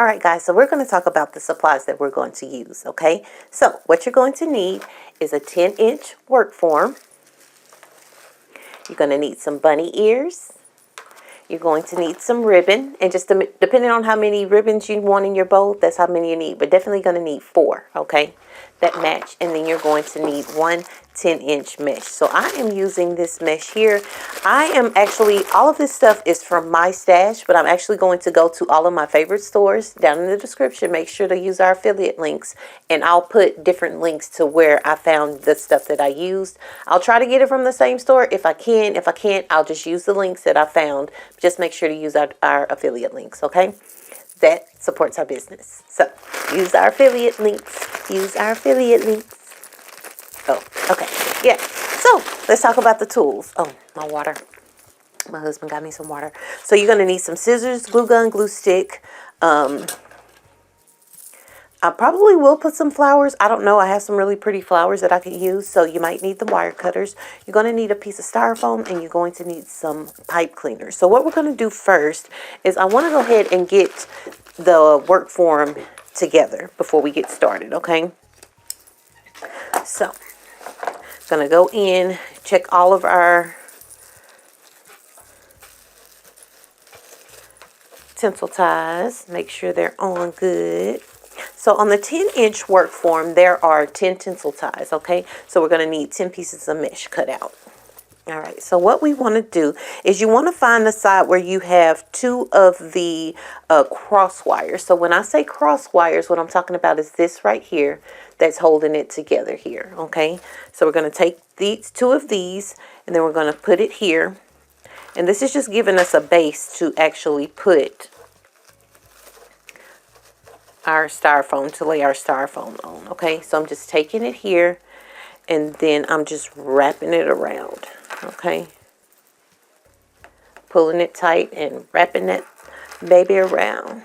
All right, guys, so we're going to talk about the supplies that we're going to use, okay? So what you're going to need is a 10-inch work form. You're going to need some bunny ears. You're going to need some ribbon, and just depending on how many ribbons you want in your bowl, that's how many you need, but definitely going to need 4, okay, that match. And then you're going to need one 10-inch mesh. So I am using this mesh here. I am actually, all of this stuff is from my stash, but I'm actually going to go to all of my favorite stores down in the description. Make sure to use our affiliate links, and I'll put different links to where I found the stuff that I used. I'll try to get it from the same store if I can. If I can't, I'll just use the links that I found. Just make sure to use our affiliate links, okay? That supports our business. So use our affiliate links. Use our affiliate links. Oh, okay. Yeah. So let's talk about the tools. Oh, my water. My husband got me some water. So you're going to need some scissors, glue gun, glue stick. I probably will put some flowers. I don't know. I have some really pretty flowers that I can use. So you might need the wire cutters. You're going to need a piece of styrofoam, and you're going to need some pipe cleaners. So what we're going to do first is I want to go ahead and get the work form together before we get started, okay? So I'm going to go in, check all of our tinsel ties, make sure they're on good. So on the 10-inch work form, there are 10 tinsel ties, okay? So we're going to need 10 pieces of mesh cut out. All right, so what we want to do is you want to find the side where you have 2 of the cross wires. So when I say cross wires, what I'm talking about is this right here that's holding it together here, okay? So we're going to take these 2 of these, and then we're going to put it here. And this is just giving us a base to actually put our styrofoam, to lay our styrofoam on, okay? So I'm just taking it here, and then I'm just wrapping it around, okay? Pulling it tight and wrapping that baby around.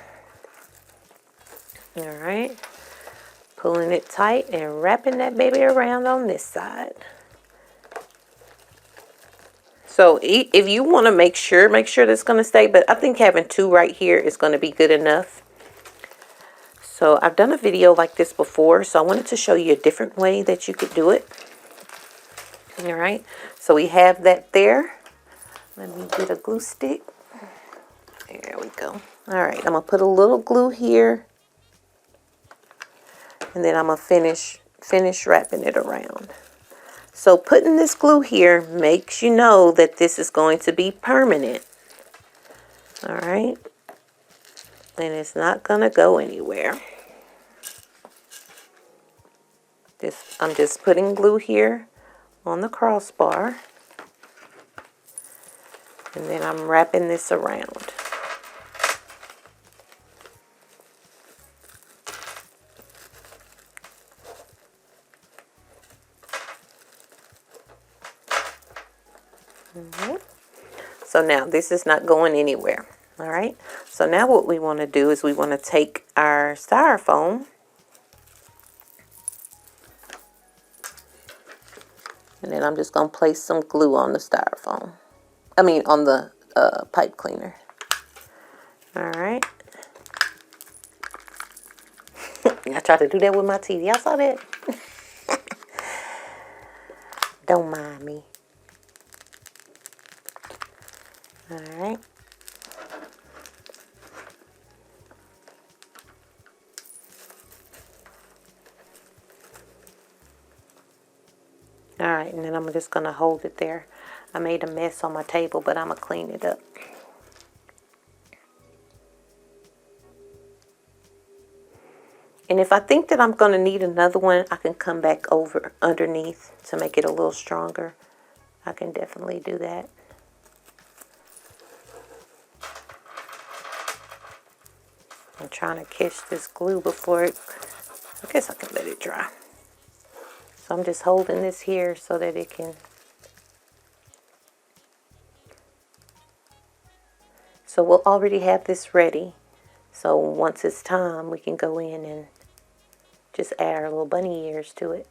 All right. Pulling it tight and wrapping that baby around on this side. So if you want to make sure that's going to stay, but I think having 2 right here is going to be good enough. So I've done a video like this before, so I wanted to show you a different way that you could do it. All right, so we have that there. Let me get a glue stick. There we go. All right, I'm going to put a little glue here, and then I'm going to finish wrapping it around. So putting this glue here makes you know that this is going to be permanent. All right. And it's not going to go anywhere. I'm just putting glue here on the crossbar. And then I'm wrapping this around. So now this is not going anywhere. All right. So now what we want to do is we want to take our styrofoam, and then I'm just going to place some glue on the styrofoam. I mean on the pipe cleaner. All right. I tried to do that with my teeth. Y'all saw that? Don't mind me. All right. All right, and then I'm just going to hold it there. I made a mess on my table, but I'm going to clean it up. And if I think that I'm going to need another one, I can come back over underneath to make it a little stronger. I can definitely do that. I'm trying to catch this glue before it, I guess I can let it dry. So I'm just holding this here so that it can. So we'll already have this ready. So once it's time, we can go in and just add our little bunny ears to it.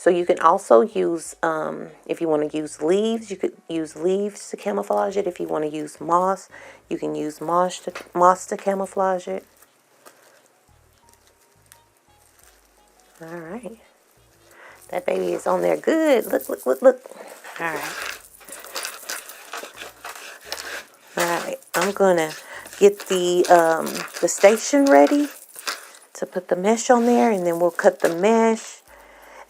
So you can also use, if you want to use leaves, you could use leaves to camouflage it. If you want to use moss, you can use moss to camouflage it. All right. That baby is on there good. Look, look, look, look. All right. All right. I'm going to get the station ready to put the mesh on there, and then we'll cut the mesh.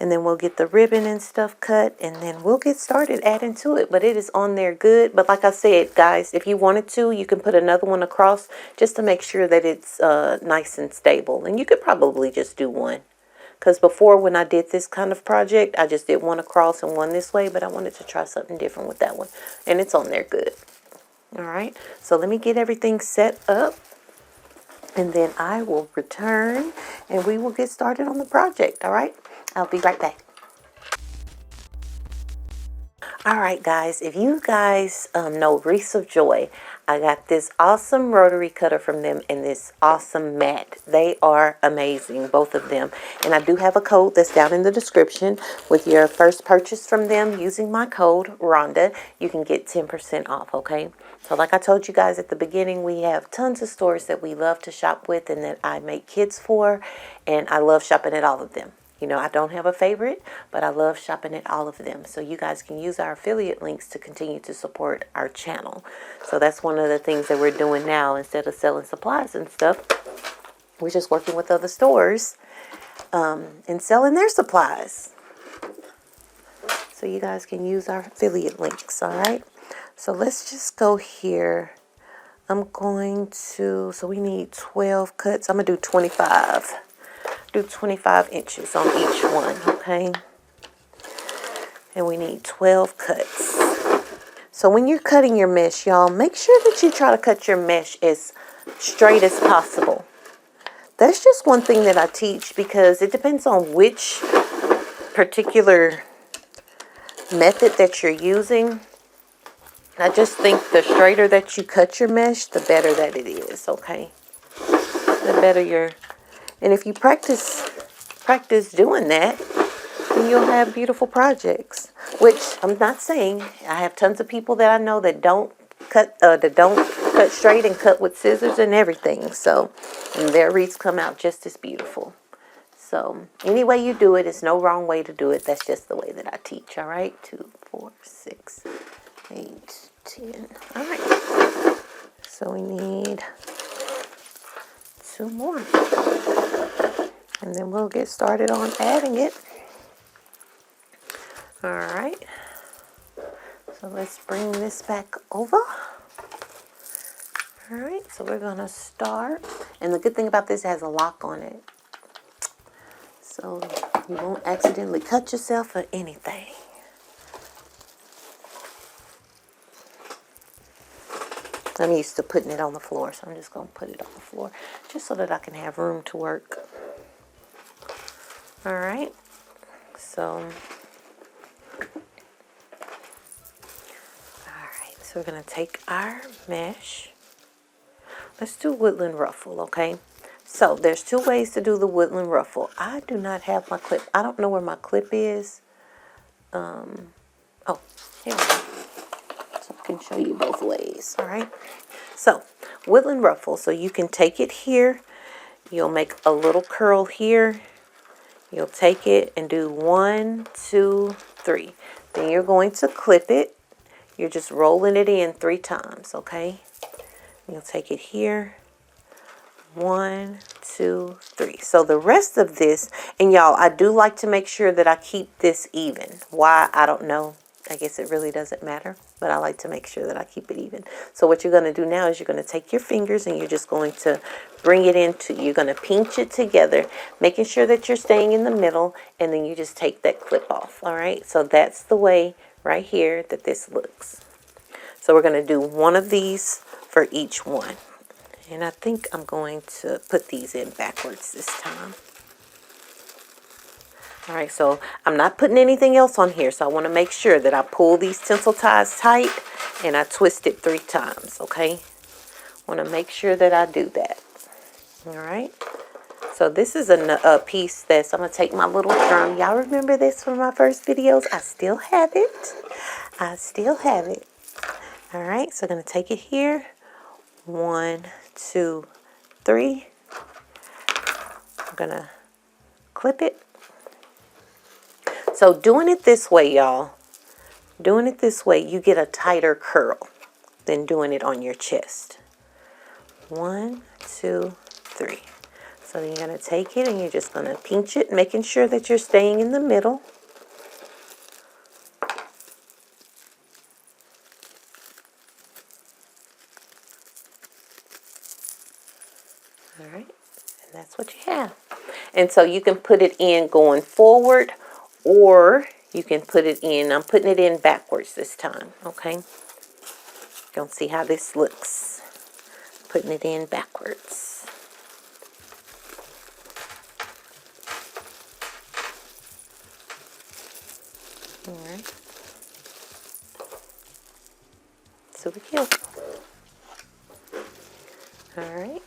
And then we'll get the ribbon and stuff cut, and then we'll get started adding to it. But it is on there good. But like I said, guys, if you wanted to, you can put another one across just to make sure that it's nice and stable. And you could probably just do one. Because before, when I did this kind of project, I just did one across and one this way. But I wanted to try something different with that one. And it's on there good. All right. So let me get everything set up. And then I will return, and we will get started on the project. All right. I'll be right back. All right, guys, if you guys know Wreaths of Joy, I got this awesome rotary cutter from them and this awesome mat. They are amazing, both of them. And I do have a code that's down in the description. With your first purchase from them using my code, Rhonda, you can get 10% off, okay? So like I told you guys at the beginning, we have tons of stores that we love to shop with and that I make kits for, and I love shopping at all of them. You know, I don't have a favorite, but I love shopping at all of them. So you guys can use our affiliate links to continue to support our channel. So that's one of the things that we're doing now. Instead of selling supplies and stuff, we're just working with other stores and selling their supplies. So you guys can use our affiliate links, all right? So let's just go here. I'm going to, so we need 12 cuts. I'm going to do 25. Do 25 inches on each one, okay? And we need 12 cuts. So when you're cutting your mesh, y'all, make sure that you try to cut your mesh as straight as possible. That's just one thing that I teach, because it depends on which particular method that you're using. I just think the straighter that you cut your mesh, the better that it is, okay? The better your... And if you practice doing that, then you'll have beautiful projects. Which I'm not saying. I have tons of people that I know that don't cut straight and cut with scissors and everything. So, and their wreaths come out just as beautiful. So, any way you do it, it's no wrong way to do it. That's just the way that I teach. All right, 2, 4, 6, 8, 10. All right. So we need 2 more. And then we'll get started on adding it. All right. So let's bring this back over. All right. So we're going to start. And the good thing about this, it has a lock on it. So you won't accidentally cut yourself or anything. I'm used to putting it on the floor, so I'm just going to put it on the floor just so that I can have room to work. All right, so we're going to take our mesh. Let's do woodland ruffle, okay? So there's 2 ways to do the woodland ruffle. I do not have my clip. I don't know where my clip is. Oh, here we go. So I can show you both ways, all right? So woodland ruffle, so you can take it here. You'll make a little curl here. You'll take it and do 1, 2, 3. Then you're going to clip it. You're just rolling it in 3 times, okay? You'll take it here. 1, 2, 3. So the rest of this, and y'all, I do like to make sure that I keep this even. Why? I don't know. I guess it really doesn't matter, but I like to make sure that I keep it even. So what you're going to do now is you're going to take your fingers and you're just going to bring it into, you're going to pinch it together, making sure that you're staying in the middle, and then you just take that clip off, all right? So that's the way right here that this looks. So we're going to do 1 of these for each one. And I think I'm going to put these in backwards this time. All right, so I'm not putting anything else on here, so I want to make sure that I pull these tinsel ties tight and I twist it 3 times, okay? I want to make sure that I do that. All right, So this is a piece that's, I'm going to take my little drum. Y'all remember this from my first videos? I still have it. I still have it. All right, so I'm going to take it here. 1, 2, 3. I'm going to clip it. So doing it this way, y'all, doing it this way, you get a tighter curl than doing it on your chest. 1, 2, 3. So then you're going to take it and you're just going to pinch it, making sure that you're staying in the middle. All right, and that's what you have. And so you can put it in going forward, or you can put it in, I'm putting it in backwards this time, okay? Gonna see how this looks. Putting it in backwards. All right. Super cute. All right.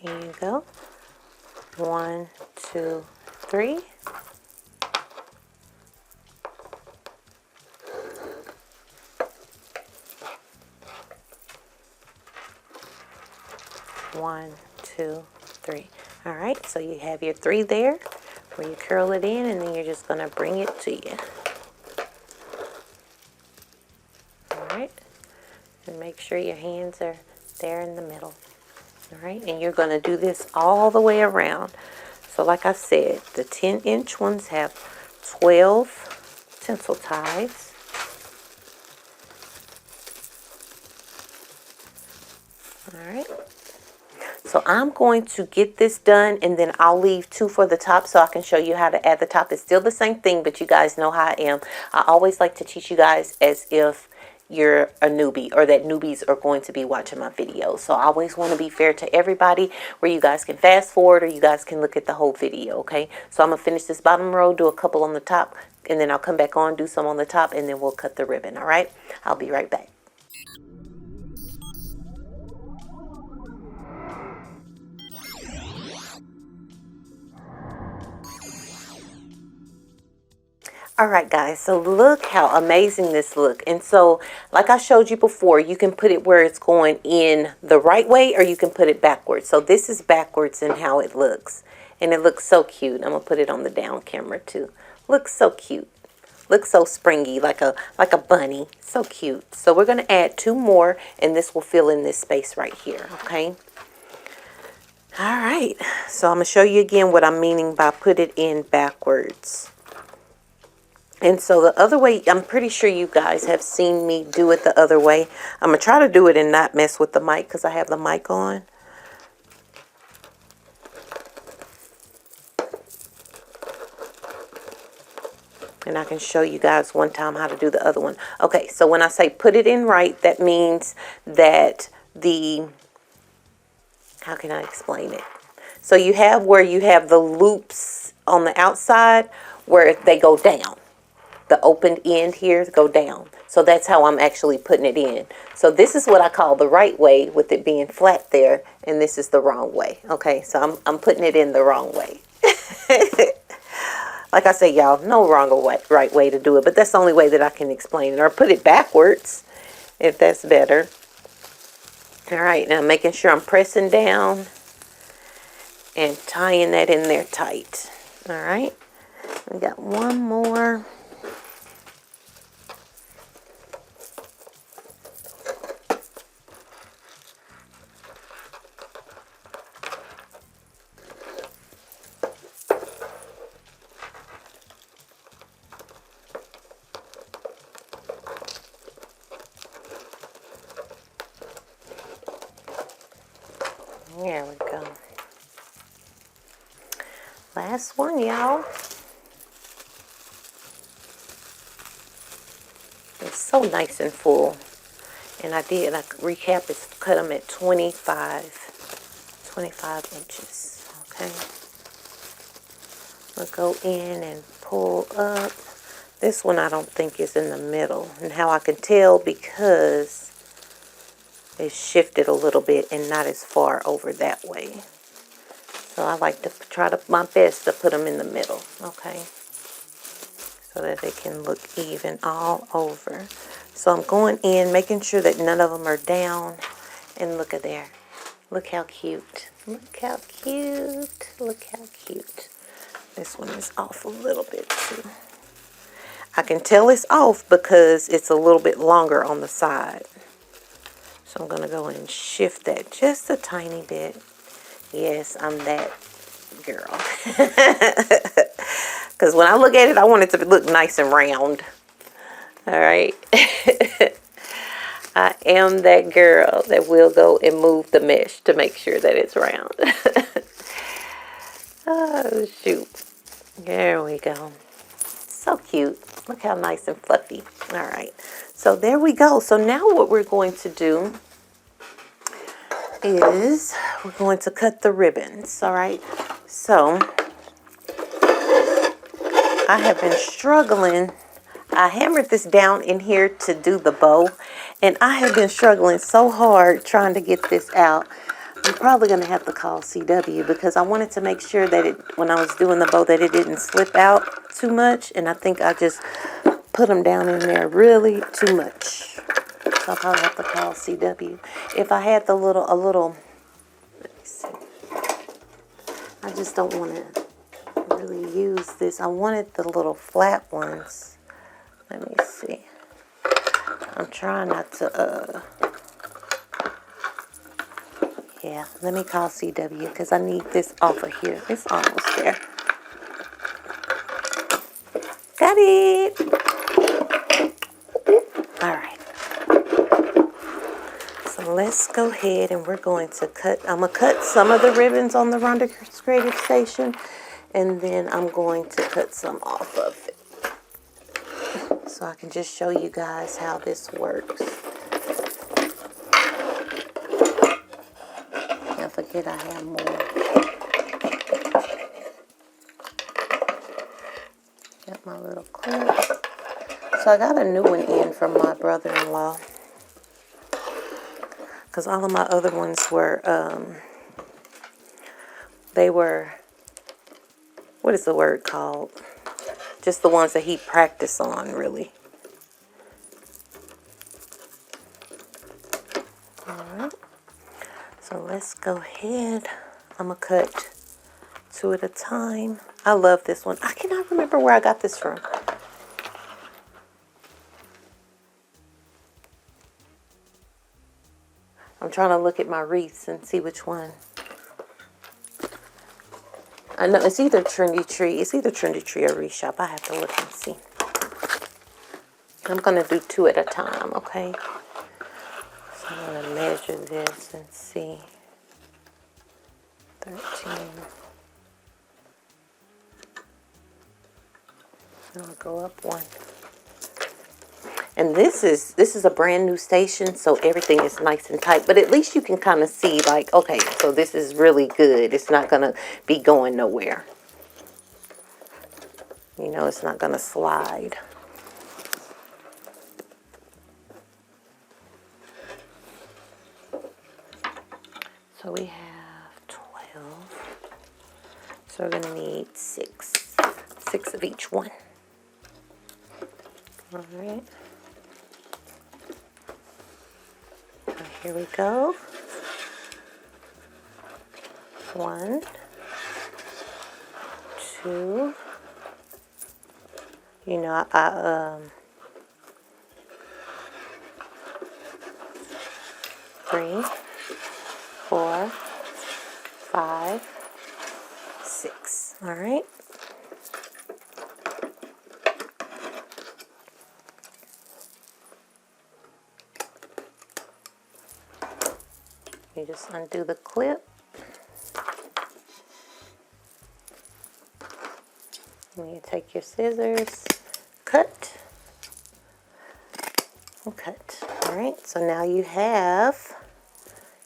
Here you go. 1, 2, 3. One, 2, 3. All right, so you have your 3 there where you curl it in, and then you're just going to bring it to you. All right, and make sure your hands are there in the middle. All right, and you're going to do this all the way around. So like I said, the 10-inch ones have 12 tinsel ties. All right. So I'm going to get this done, and then I'll leave 2 for the top so I can show you how to add the top. It's still the same thing, but you guys know how I am. I always like to teach you guys as if you're a newbie, or that newbies are going to be watching my videos. So I always want to be fair to everybody, where you guys can fast forward or you guys can look at the whole video, okay? So I'm going to finish this bottom row, do a couple on the top, and then I'll come back on, do some on the top, and then we'll cut the ribbon, all right? I'll be right back. All right, guys, so look how amazing this look. And so, like I showed you before, you can put it where it's going in the right way, or you can put it backwards. So this is backwards in how it looks. And it looks so cute. I'm going to put it on the down camera too. Looks so cute. Looks so springy, like a bunny. So cute. So we're going to add 2 more, and this will fill in this space right here, okay? All right, so I'm going to show you again what I'm meaning by put it in backwards. And so the other way, I'm pretty sure you guys have seen me do it the other way. I'm going to try to do it and not mess with the mic because I have the mic on. And I can show you guys one time how to do the other one. Okay, so when I say put it in right, that means that how can I explain it? So you have where you have the loops on the outside where they go down. The opened end here go down. So that's how I'm actually putting it in. So this is what I call the right way, with it being flat there, and this is the wrong way. Okay, so I'm putting it in the wrong way. Like I say, y'all, no wrong or right way to do it, but that's the only way that I can explain it. Or put it backwards, if that's better. All right, now making sure I'm pressing down and tying that in there tight. All right, we got one more. There we go. Last one, y'all. It's so nice and full. And I recap, is cut them at 25 inches. Okay. We'll go in and pull up. This one I don't think is in the middle. And how I can tell, because is shifted a little bit and not as far over that way. So I like to try my best to put them in the middle, okay? So that they can look even all over. So I'm going in, making sure that none of them are down. And look at there. Look how cute. Look how cute. Look how cute. This one is off a little bit too. I can tell it's off because it's a little bit longer on the side. So I'm going to go and shift that just a tiny bit. Yes, I'm that girl. Because when I look at it, I want it to look nice and round. All right. I am that girl that will go and move the mesh to make sure that it's round. Oh, shoot. There we go. So cute. Look how nice and fluffy. All right. So there we go. So now what we're going to do is we're going to cut the ribbons. All right. So I have been struggling. I hammered this down in here to do the bow, and I have been struggling so hard trying to get this out. I'm probably going to have to call CW because I wanted to make sure that when I was doing the bow that it didn't slip out too much, and I think I just put them down in there really too much. So I'll probably have to call CW. If I had a little, let me see. I just don't want to really use this. I wanted the little flat ones. Let me see. I'm trying not to, yeah, let me call CW because I need this off of here. It's almost there. Got it. All right. So let's go ahead and we're going to cut. I'm going to cut some of the ribbons on the Rhonda's Creative Station, and then I'm going to cut some off of it. So I can just show you guys how this works. I forget I have more. Got my little clip. So I got a new one in from my brother-in-law. Because all of my other ones were, they were, what is the word called? Just the ones that he practiced on, really. Alright. So let's go ahead. I'm going to cut 2 at a time. I love this one. I cannot remember where I got this from. I'm trying to look at my wreaths and see which one. I know it's either Trendy Tree. It's either Trendy Tree or Wreath Shop. I have to look and see. I'm going to do 2 at a time, okay? So I'm going to measure this and see. 13. I'm going to go up 1. And this is a brand new station, so everything is nice and tight. But at least you can kind of see, like, okay, so this is really good. It's not going to be going nowhere. You know, it's not going to slide. So we have 12. So we're going to need 6. 6 of each one. All right. Here we go. 1, 2. You know, I 3, 4, 5, 6. All right. You just undo the clip. And you take your scissors, cut, and cut. All right, so now you have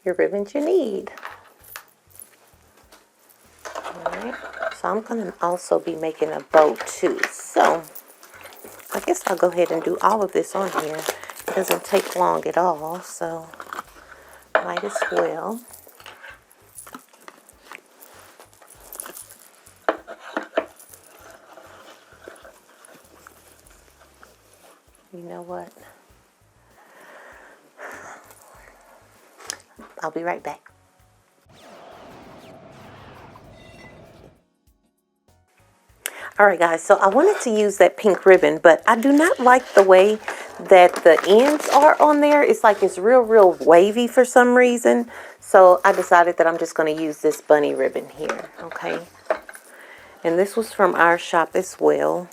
your ribbons you need. All right, so I'm going to also be making a bow too. So I guess I'll go ahead and do all of this on here. It doesn't take long at all, so might as well. You know what? I'll be right back. Alright guys, so I wanted to use that pink ribbon, but I do not like the way that the ends are on there. It's like it's real wavy for some reason. So I decided that I'm just going to use this bunny ribbon here, okay? And this was from our shop as well.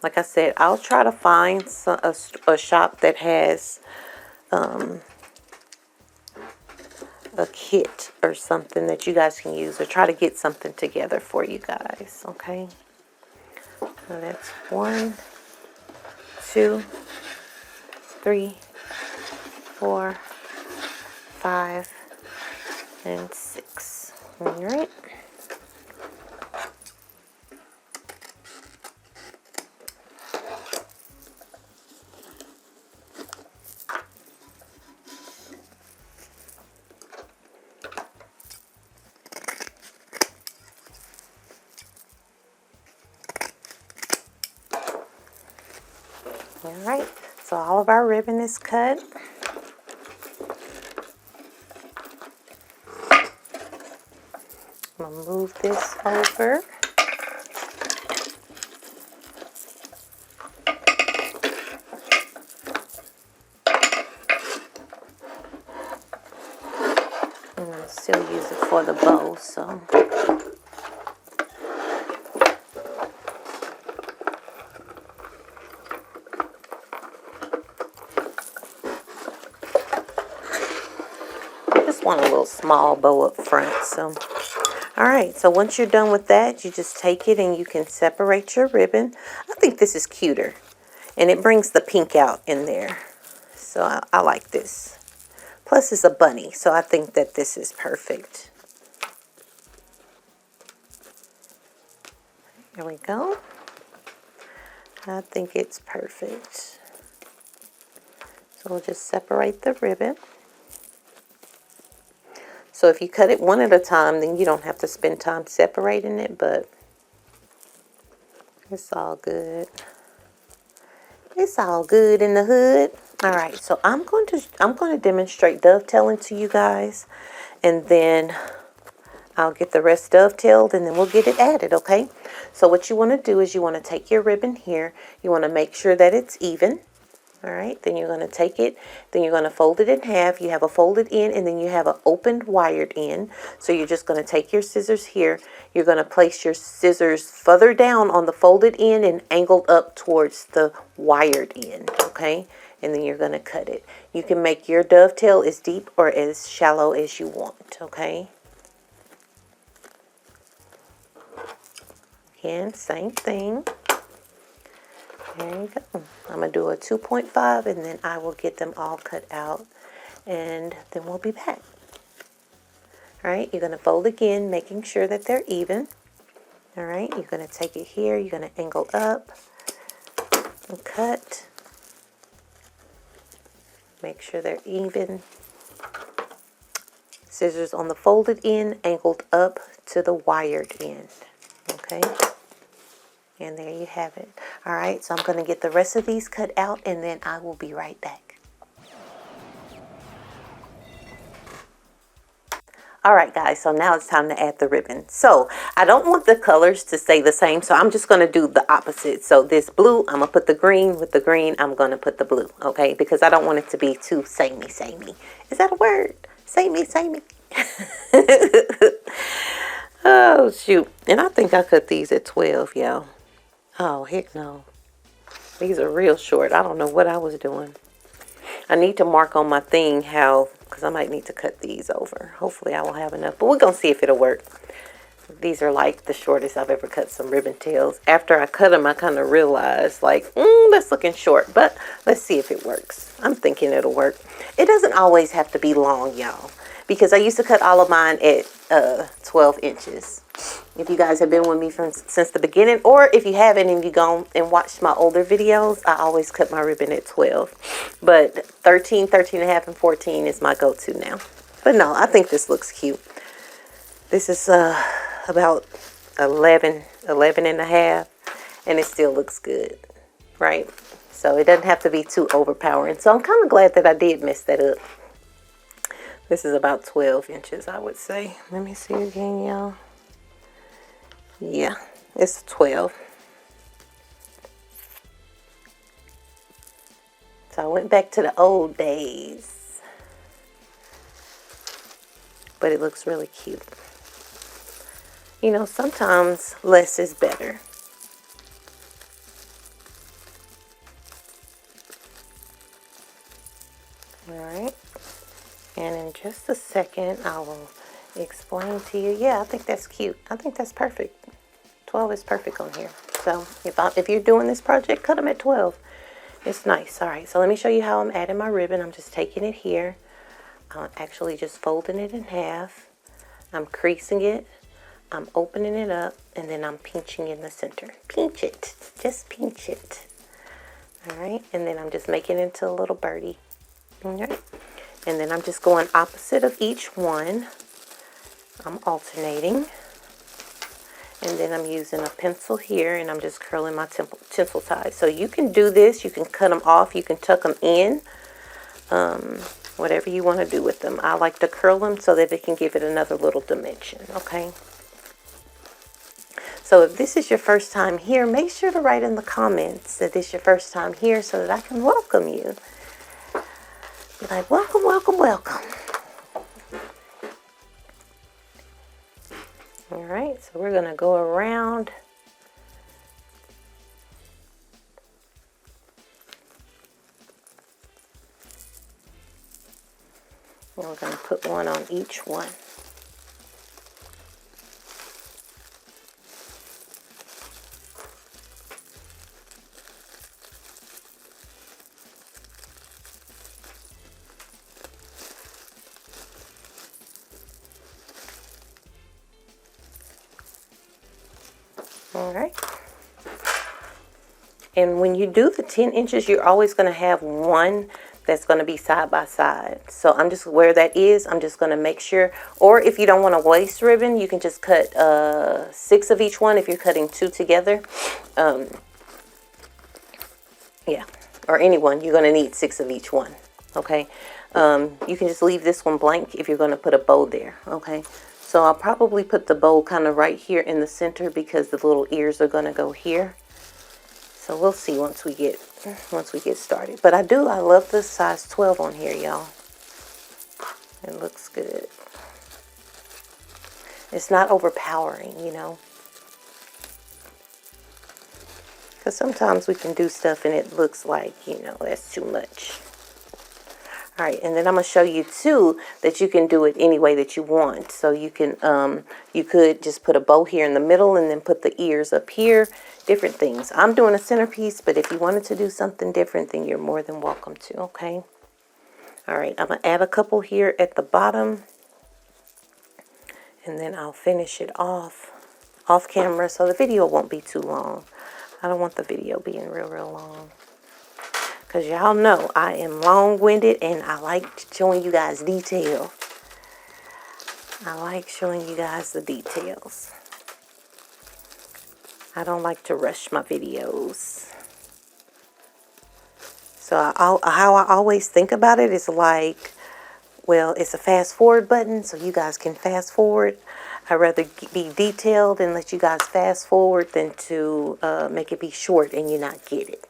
Like I said, I'll try to find a shop that has a kit or something that you guys can use, or try to get something together for you guys, okay? So that's 1, 2, 3, 4, 5, and 6. All right. Alright, so all of our ribbon is cut. I'm going to move this over. I'm going to still use it for the bow, so... want a little small bow up front. So alright, so once you're done with that, you just take it and you can separate your ribbon. I think this is cuter, and it brings the pink out in there, so I like this. Plus it's a bunny, so I think that this is perfect. There we go. I think it's perfect. So we'll just separate the ribbon. So if you cut it one at a time, then you don't have to spend time separating it, but it's all good. It's all good in the hood. All right, so I'm going to demonstrate dovetailing to you guys, and then I'll get the rest dovetailed, and then we'll get it added, okay? So what you want to do is you want to take your ribbon here. You want to make sure that it's even. All right, then you're going to take it, then you're going to fold it in half. You have a folded end, and then you have an opened wired end. So you're just going to take your scissors here. You're going to place your scissors further down on the folded end and angled up towards the wired end, okay? And then you're going to cut it. You can make your dovetail as deep or as shallow as you want, okay? Again, same thing. There you go. I'm going to do a 2.5, and then I will get them all cut out, and then we'll be back. All right, you're going to fold again, making sure that they're even. All right, you're going to take it here, you're going to angle up and cut. Make sure they're even. Scissors on the folded end, angled up to the wired end. Okay. And there you have it. All right, so I'm going to get the rest of these cut out, and then I will be right back. All right, guys, so now it's time to add the ribbon. So I don't want the colors to stay the same, so I'm just going to do the opposite. So this blue, I'm going to put the green. With the green, I'm going to put the blue, okay? Because I don't want it to be too samey. Is that a word? Samey. Oh, shoot. And I think I cut these at 12, y'all. Oh, heck no. These are real short. I don't know what I was doing. I need to mark on my thing how, because I might need to cut these over. Hopefully I will have enough, but we're going to see if it'll work. These are like the shortest I've ever cut some ribbon tails. After I cut them, I kind of realized like, that's looking short, but let's see if it works. I'm thinking it'll work. It doesn't always have to be long, y'all. because I used to cut all of mine at 12 inches. If you guys have been with me since the beginning, or if you haven't and you gone and watched my older videos, I always cut my ribbon at 12. But 13, 13 and a half, and 14 is my go-to now. But no, I think this looks cute. This is about 11 and a half, and it still looks good, right? So it doesn't have to be too overpowering. So I'm kind of glad that I did mess that up. This is about 12 inches, I would say. Let me see again, y'all. Yeah, it's 12. So I went back to the old days. But it looks really cute. You know, sometimes less is better. Alright. And in just a second, I will explain to you. Yeah, I think that's cute. I think that's perfect. 12 is perfect on here. So if you're doing this project, cut them at 12. It's nice. All right, so let me show you how I'm adding my ribbon. I'm just taking it here. I'm actually just folding it in half. I'm creasing it. I'm opening it up, and then I'm pinching in the center. Pinch it. Just pinch it. All right, and then I'm just making it into a little birdie. All right, and then I'm just going opposite of each one. I'm alternating. And then I'm using a pencil here, and I'm just curling my tinsel ties. So you can do this. You can cut them off. You can tuck them in. Whatever you want to do with them. I like to curl them so that it can give it another little dimension. Okay. So if this is your first time here, make sure to write in the comments that this is your first time here so that I can welcome you. Be like, welcome, welcome, welcome. All right, so we're going to go around. And we're going to put one on each one. All right. And when you do the 10 inches, you're always going to have one that's going to be side by side. So I'm just, where that is, I'm just going to make sure, or if you don't want to waste ribbon, you can just cut 6 of each one if you're cutting 2 together. Yeah, or any one, you're going to need 6 of each one. Okay. You can just leave this one blank if you're going to put a bow there. Okay. So I'll probably put the bow kind of right here in the center because the little ears are going to go here. So we'll see once we get started. But I love the size 12 on here, y'all. It looks good. It's not overpowering, you know. Because sometimes we can do stuff and it looks like, you know, that's too much. All right, and then I'm going to show you too that you can do it any way that you want. So you can, you could just put a bow here in the middle and then put the ears up here, different things. I'm doing a centerpiece, but if you wanted to do something different, then you're more than welcome to, okay? All right, I'm going to add a couple here at the bottom, and then I'll finish it off camera so the video won't be too long. I don't want the video being real long. Because y'all know I am long-winded and I like showing you guys detail. I like showing you guys the details. I don't like to rush my videos. So how I always think about it is like, well, it's a fast forward button so you guys can fast forward. I'd rather be detailed and let you guys fast forward than to make it be short and you not get it.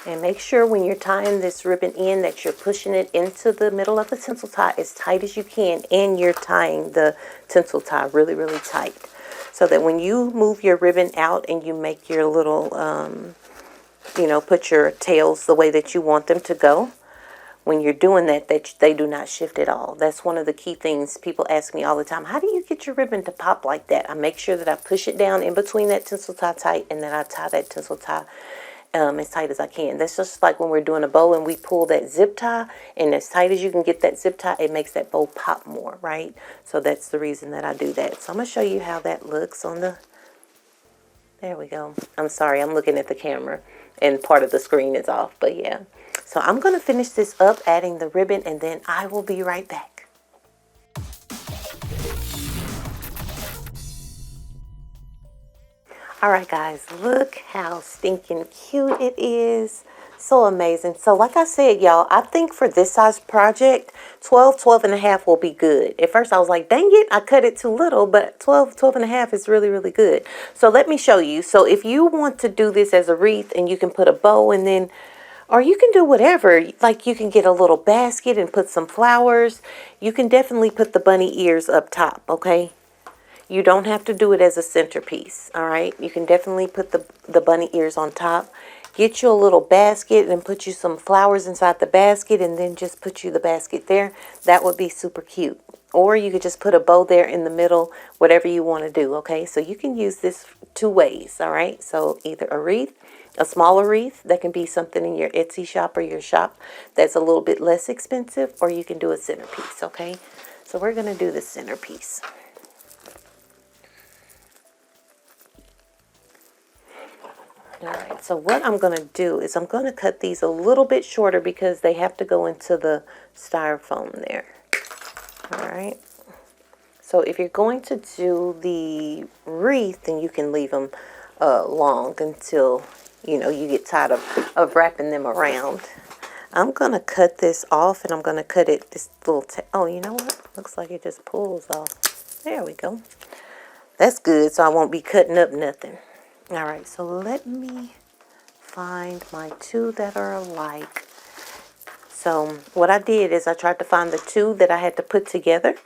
And make sure when you're tying this ribbon in that you're pushing it into the middle of the tinsel tie as tight as you can, and you're tying the tinsel tie really, really tight. So that when you move your ribbon out and you make your little, you know, put your tails the way that you want them to go, when you're doing that, they do not shift at all. That's one of the key things people ask me all the time. How do you get your ribbon to pop like that? I make sure that I push it down in between that tinsel tie tight, and then I tie that tinsel tie as tight as I can. That's just like when we're doing a bow and we pull that zip tie, and as tight as you can get that zip tie, it makes that bow pop more, right? So that's the reason that I do that. So I'm going to show you how that looks on the, there we go. I'm sorry, I'm looking at the camera and part of the screen is off, but yeah. So I'm going to finish this up, adding the ribbon, and then I will be right back. Alright guys, look how stinking cute it is. So amazing. So like I said, y'all, I think for this size project, 12 and a half will be good. At first I was like, dang it, I cut it too little, but 12 and a half is really, really good. So let me show you. So if you want to do this as a wreath, and you can put a bow and then, or you can do whatever, like you can get a little basket and put some flowers. You can definitely put the bunny ears up top, okay? You don't have to do it as a centerpiece, all right? You can definitely put the bunny ears on top. Get you a little basket and put you some flowers inside the basket, and then just put you the basket there. That would be super cute. Or you could just put a bow there in the middle, whatever you want to do, okay? So you can use this two ways, all right? So either a wreath, a smaller wreath that can be something in your Etsy shop or your shop that's a little bit less expensive, or you can do a centerpiece, okay? So we're going to do the centerpiece. Alright, so what I'm going to do is I'm going to cut these a little bit shorter because they have to go into the styrofoam there. Alright, so if you're going to do the wreath, then you can leave them long until, you know, you get tired of wrapping them around. I'm going to cut this off, and I'm going to cut it this little, oh, you know what? Looks like it just pulls off. There we go. That's good, so I won't be cutting up nothing. All right, so let me find my two that are alike. So what I did is I tried to find the two that I had to put together.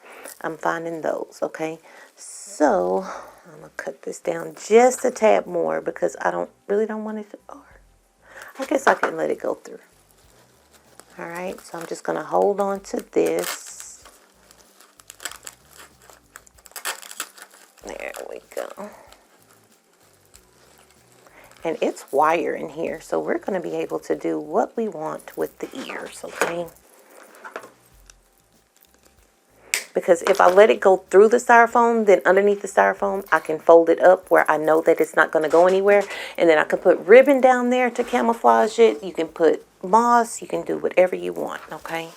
I'm finding those, okay? So I'm going to cut this down just a tad more because I really don't want it to, or I guess I can let it go through. All right, so I'm just going to hold on to this. There we go. And it's wire in here, so we're going to be able to do what we want with the ears, okay? Because if I let it go through the styrofoam, then underneath the styrofoam, I can fold it up where I know that it's not going to go anywhere. And then I can put ribbon down there to camouflage it. You can put moss. You can do whatever you want, okay?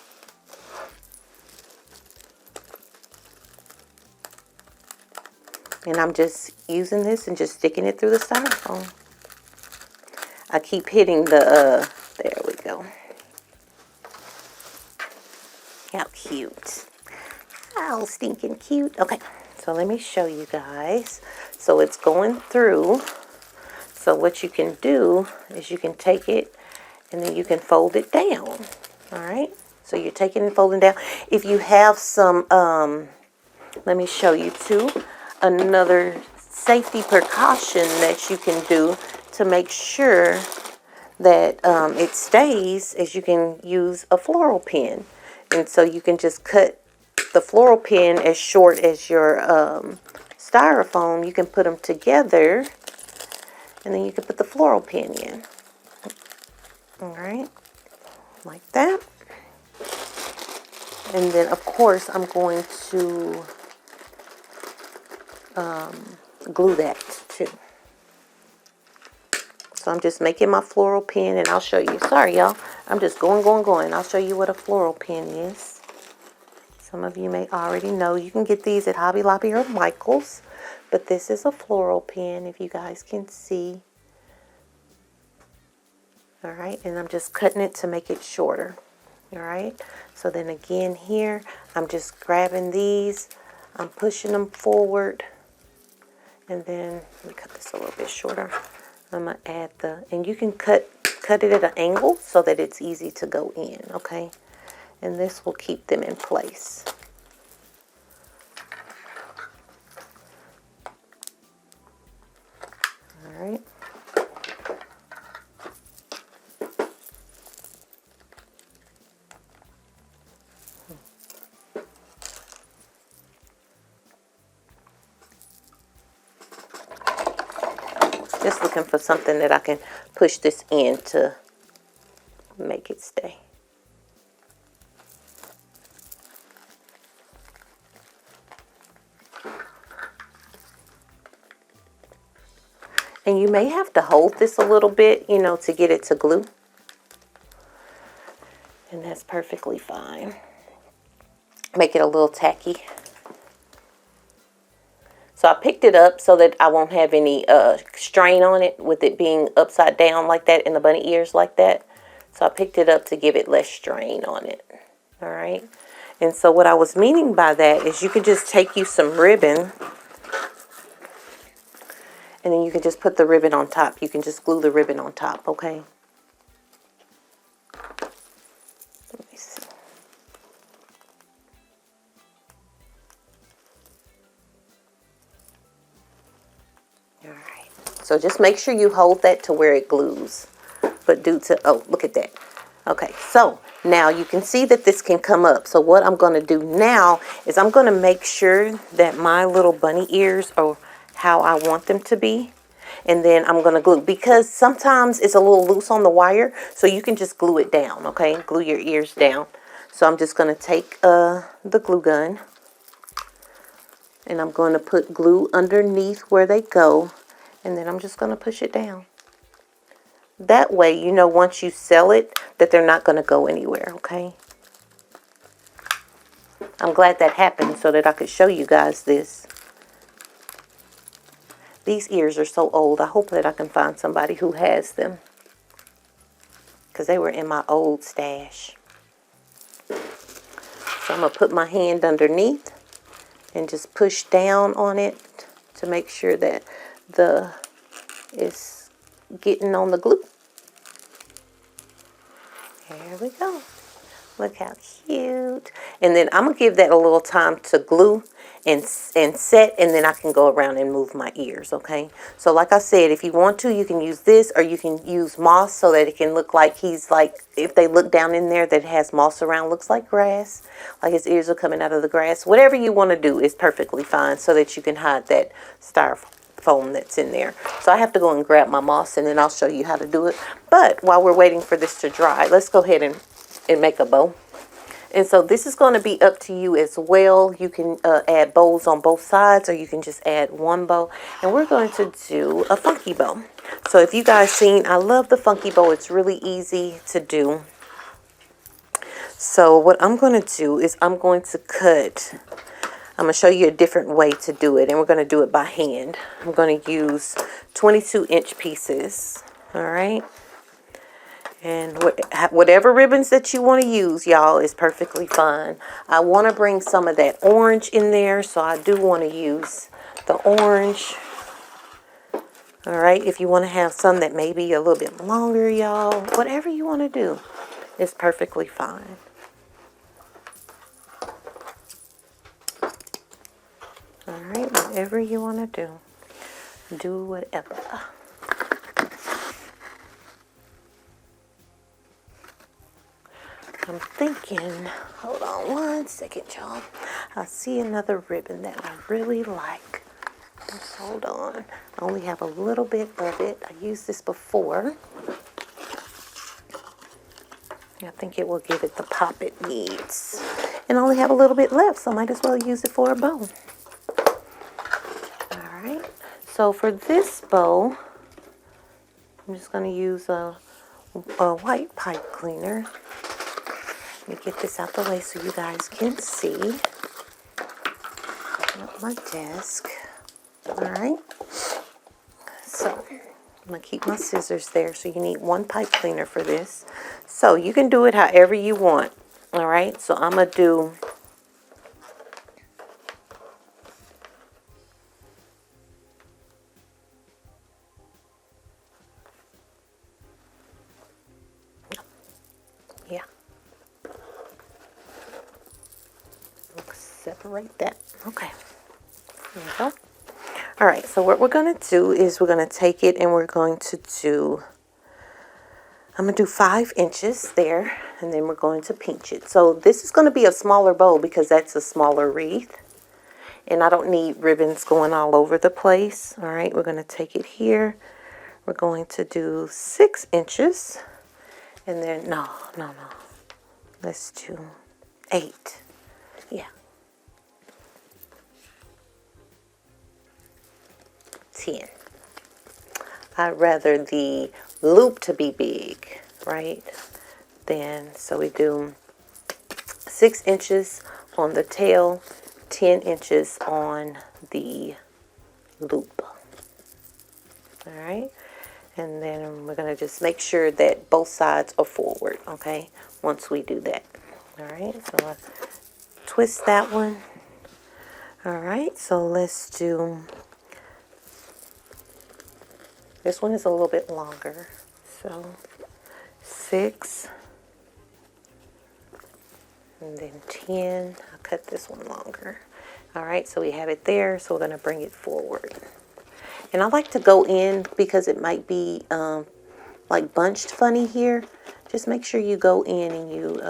And I'm just using this and just sticking it through the styrofoam. I keep hitting the, there we go. How cute. How stinking cute. Okay, so let me show you guys. So it's going through. So what you can do is you can take it and then you can fold it down. All right, so you're taking and folding down. If you have some, let me show you too, another safety precaution that you can do to make sure that it stays, is you can use a floral pen. And so you can just cut the floral pen as short as your styrofoam. You can put them together, and then you can put the floral pen in. All right, like that. And then, of course, I'm going to glue that too. So I'm just making my floral pen, and I'll show you. Sorry, y'all. I'm just going. I'll show you what a floral pen is. Some of you may already know. You can get these at Hobby Lobby or Michael's. But this is a floral pen, if you guys can see. All right, and I'm just cutting it to make it shorter. All right, so then again here, I'm just grabbing these. I'm pushing them forward. And then, let me cut this a little bit shorter. I'm going to add and you can cut it at an angle so that it's easy to go in, okay? And this will keep them in place. All right. Just looking for something that I can push this in to make it stay. And you may have to hold this a little bit, you know, to get it to glue. And that's perfectly fine. Make it a little tacky. So I picked it up so that I won't have any strain on it with it being upside down like that in the bunny ears like that. So I picked it up to give it less strain on it. All right. And so what I was meaning by that is you could just take you some ribbon. And then you can just put the ribbon on top. You can just glue the ribbon on top, okay? Let me see. All right. So just make sure you hold that to where it glues. But oh, look at that. Okay, so now you can see that this can come up. So what I'm going to do now is I'm going to make sure that my little bunny ears are how I want them to be. And then I'm going to glue, because sometimes it's a little loose on the wire, so you can just glue it down, okay? Glue your ears down. So I'm just going to take the glue gun, and I'm going to put glue underneath where they go, and then I'm just going to push it down. That way, you know, once you sell it, that they're not going to go anywhere, okay? I'm glad that happened so that I could show you guys this. These ears are so old. I hope that I can find somebody who has them, because they were in my old stash. So I'm going to put my hand underneath and just push down on it to make sure that it's getting on the glue. There we go. Look how cute. And then I'm going to give that a little time to glue and set, and then I can go around and move my ears, okay? So like I said, if you want to, you can use this, or you can use moss so that it can look like he's like, if they look down in there that it has moss around, looks like grass, like his ears are coming out of the grass. Whatever you want to do is perfectly fine, so that you can hide that styrofoam that's in there. So I have to go and grab my moss, and then I'll show you how to do it. But while we're waiting for this to dry, let's go ahead and make a bow. And so this is going to be up to you as well. You can add bows on both sides, or you can just add one bow. And we're going to do a funky bow. So if you guys seen, I love the funky bow. It's really easy to do. So what I'm going to do is I'm going to cut. I'm going to show you a different way to do it. And we're going to do it by hand. I'm going to use 22-inch pieces. All right. And whatever ribbons that you want to use, y'all, is perfectly fine. I want to bring some of that orange in there, so I do want to use the orange. All right, if you want to have some that may be a little bit longer, y'all, whatever you want to do is perfectly fine. All right, whatever you want to do whatever. I'm thinking, hold on one second, y'all. I see another ribbon that I really like. Just hold on. I only have a little bit of it. I used this before. I think it will give it the pop it needs. And I only have a little bit left, so I might as well use it for a bow. All right. So for this bow, I'm just going to use a white pipe cleaner. Let me get this out the way so you guys can see. Open up my desk. All right. So I'm going to keep my scissors there. So you need one pipe cleaner for this. So you can do it however you want. All right. So I'm going to do... Yeah. Separate that. Okay. There we go. All right. So what we're going to do is we're going to take it and we're going to do... I'm going to do 5 inches there, and then we're going to pinch it. So this is going to be a smaller bow because that's a smaller wreath. And I don't need ribbons going all over the place. All right, we're going to take it here. we're going to do 6 inches. And then, no. Let's do 8. Yeah. 10. I'd rather the loop to be big, right? Then, so we do 6 inches on the tail, 10 inches on the loop. All right. And then we're going to just make sure that both sides are forward, okay, once we do that. All right, so I'll twist that one. All right, so let's do, this one is a little bit longer. So 6, and then 10. I'll cut this one longer. All right, so we have it there, so we're going to bring it forward. And I like to go in because it might be like bunched funny here. Just make sure you go in and you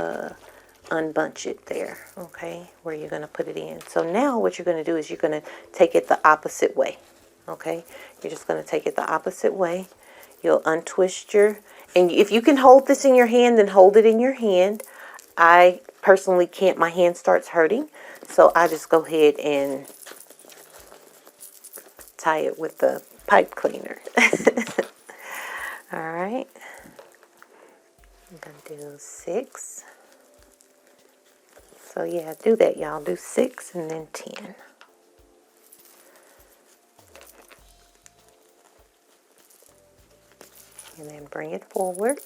unbunch it there, okay, where you're going to put it in. So now what you're going to do is you're going to take it the opposite way, okay? You're just going to take it the opposite way. You'll untwist your, and if you can hold this in your hand, then hold it in your hand. I personally can't, my hand starts hurting, so I just go ahead and tie it with the pipe cleaner. All right. I'm going to do 6. So yeah, do that, y'all. Do 6 and then 10. And then bring it forward.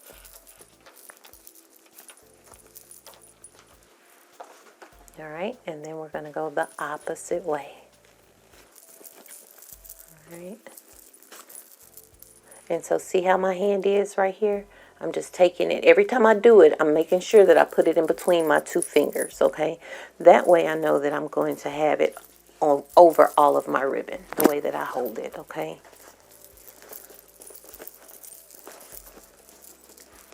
All right, and then we're going to go the opposite way. All right. And so see how my hand is right here? I'm just taking it. Every time I do it, I'm making sure that I put it in between my 2 fingers, okay? That way I know that I'm going to have it on, over all of my ribbon, the way that I hold it, okay?